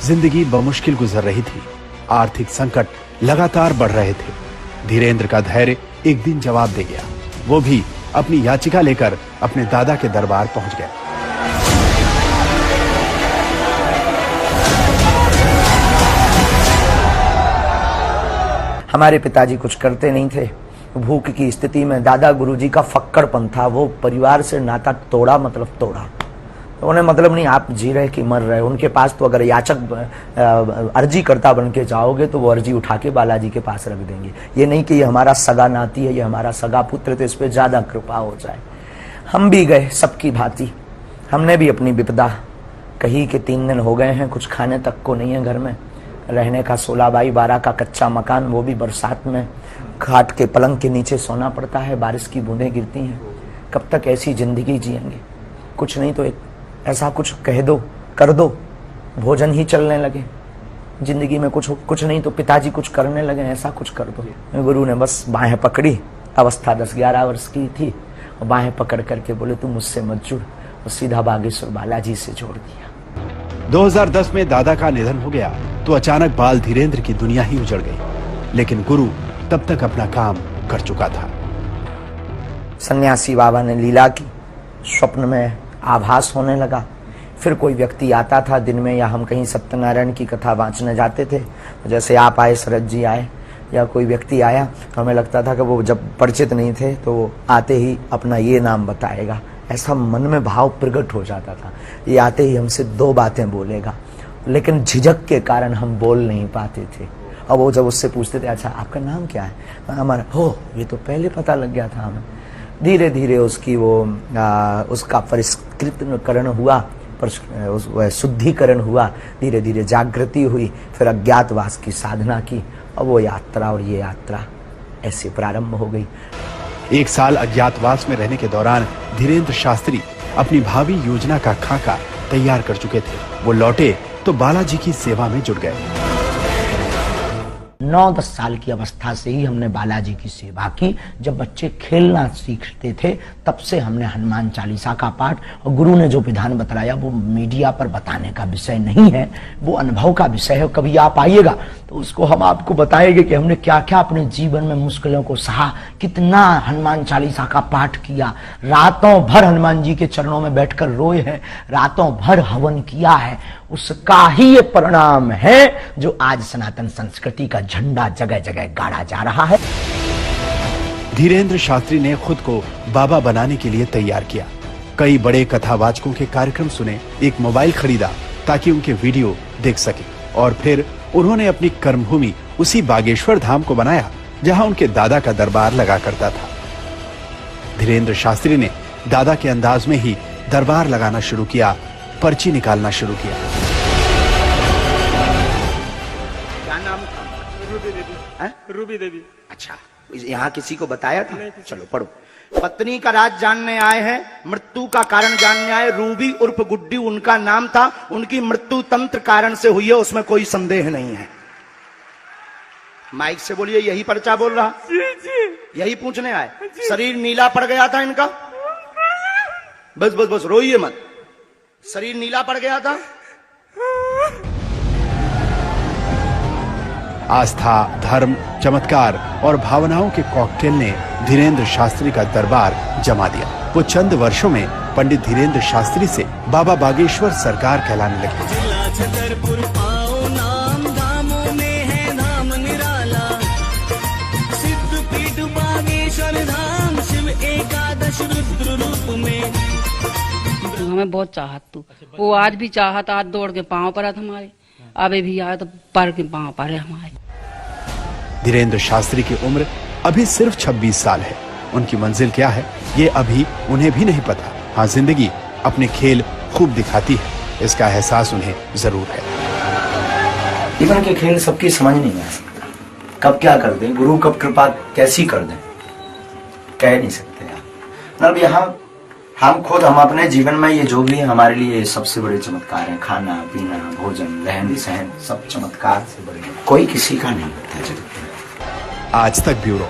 जिंदगी बमुश्किल गुजर रही थी। आर्थिक संकट लगातार बढ़ रहे थे। धीरेंद्र का धैर्य एक दिन जवाब दे गया। वो भी अपनी याचिका लेकर अपने दादा के दरबार पहुंच गया। हमारे पिताजी कुछ करते नहीं थे। भूख की स्थिति में दादा गुरुजी का फक्कड़पन था। वो परिवार से नाता तोड़ा, मतलब तोड़ा। तो उन्हें मतलब नहीं आप जी रहे कि मर रहे। उनके पास तो अगर याचक अर्जी करता बन के जाओगे तो वो अर्जी उठा के बालाजी के पास रख देंगे। ये नहीं कि ये हमारा सगा नाती है, ये हमारा सगा पुत्र, तो इस पर ज्यादा कृपा हो जाए। हम भी गए सबकी भांति। हमने भी अपनी विपदा कही कि 3 दिन हो गए हैं, कुछ खाने तक को नहीं है घर में। रहने का 16x12 का कच्चा मकान, वो भी बरसात में खाट के पलंग के नीचे सोना पड़ता है, बारिश की बूंदें गिरती हैं। कब तक ऐसी जिंदगी जिएंगे? कुछ नहीं तो एक ऐसा कुछ कह दो, कर दो, भोजन ही चलने लगे। जिंदगी में कुछ नहीं तो पिताजी कुछ करने लगे, ऐसा कुछ कर दो। गुरु ने बस बाहें पकड़ी। अवस्था 10-11 वर्ष की थी। और बाहें पकड़ करके बोले तू मुझसे मत जुड़, और सीधा बागेश्वर बालाजी से जोड़ दिया। 2010 में दादा का निधन हो गया तो अचानक बाल धीरेंद्र की दुनिया ही उजड़ गई। लेकिन गुरु तब तक अपना काम कर चुका था। सन्यासी बाबा ने लीला की, स्वप्न में आभास होने लगा। फिर कोई व्यक्ति आता था दिन में, या हम कहीं सत्यनारायण की कथा वांचने जाते थे, जैसे आप आए, शरद जी आए, या कोई व्यक्ति आया, तो हमें लगता था कि वो जब परिचित नहीं थे तो वो आते ही अपना ये नाम बताएगा। ऐसा मन में भाव प्रकट हो जाता था। ये आते ही हमसे 2 बातें बोलेगा, लेकिन झिझक के कारण हम बोल नहीं पाते थे। और वो जब उससे पूछते थे अच्छा आपका नाम क्या है, हमारा हो, ये तो पहले पता लग गया था हमें। धीरे धीरे उसकी उसका परिष्कृतकरण हुआ, शुद्धिकरण हुआ, धीरे धीरे जागृति हुई, फिर अज्ञातवास की साधना की, और वो यात्रा और ये यात्रा ऐसे प्रारंभ हो गई। 1 साल अज्ञातवास में रहने के दौरान धीरेंद्र शास्त्री अपनी भावी योजना का खाका तैयार कर चुके थे। वो लौटे तो बालाजी की सेवा में जुट गए। 9-10 साल की अवस्था से ही हमने बालाजी की सेवा की। जब बच्चे खेलना सीखते थे तब से हमने हनुमान चालीसा का पाठ, और गुरु ने जो विधान बताया वो मीडिया पर बताने का विषय नहीं है, वो अनुभव का विषय है। कभी आप आइएगा तो उसको हम आपको बताएंगे कि हमने क्या क्या अपने जीवन में मुश्किलों को सहा, कितना हनुमान चालीसा का पाठ किया, रातों भर हनुमान जी के चरणों में बैठकर रोए हैं, रातों भर हवन किया है। उसका ही ये परिणाम है जो आज सनातन संस्कृति का झंडा जगह जगह गाड़ा जा रहा है। धीरेंद्र शास्त्री ने खुद को बाबा बनाने के लिए तैयार किया। कई बड़े कथावाचकों के कार्यक्रम सुने, एक मोबाइल खरीदा ताकि उनके वीडियो देख सके, और फिर उन्होंने अपनी कर्मभूमि उसी बागेश्वर धाम को बनाया जहां उनके दादा का दरबार लगा करता था। धीरेंद्र शास्त्री ने दादा के अंदाज में ही दरबार लगाना शुरू किया, पर्ची निकालना शुरू किया। क्या नाम था? रूबी देवी। रूबी देवी। अच्छा, यहाँ किसी को बताया था? चलो पढ़ो। पत्नी का राज जानने आए हैं, मृत्यु का कारण जानने आए। रूबी उर्फ गुड्डी उनका नाम था। उनकी मृत्यु तंत्र कारण से हुई है, उसमें कोई संदेह नहीं है। माइक से बोलिए, यही पर्चा बोल रहा? जी जी। यही पूछने आए? शरीर नीला पड़ गया था इनका? बस बस बस, रोइए मत। शरीर नीला पड़ गया था। आस्था, धर्म, चमत्कार और भावनाओं के कॉकटेल ने धीरेंद्र शास्त्री का दरबार जमा दिया। वो चंद वर्षों में पंडित धीरेंद्र शास्त्री से बाबा बागेश्वर सरकार कहलाने लगे। हमें बहुत चाहत तू, वो आज भी चाहत, आज दौड़ के पांव पर हमारे, अभी भी आए तो पर के पांव पर है हमारे। धीरेंद्र शास्त्री की उम्र अभी सिर्फ 26 साल है। उनकी मंजिल क्या है ये अभी उन्हें भी नहीं पता। हाँ, जिंदगी अपने खेल खूब दिखाती है, इसका एहसास उन्हें जरूर है। जीवन के खेल सबकी समझ नहीं आ सकता, कब क्या कर दें, गुरु कब कृपा कैसी कर दें, कह नहीं सकते यार। मतलब यहाँ हम अपने जीवन में ये जो भी है हमारे लिए सबसे बड़े चमत्कार है। खाना पीना, भोजन, रहन सहन, सब चमत्कार से बड़े, कोई किसी का नहीं करता जगत में। आज तक ब्यूरो।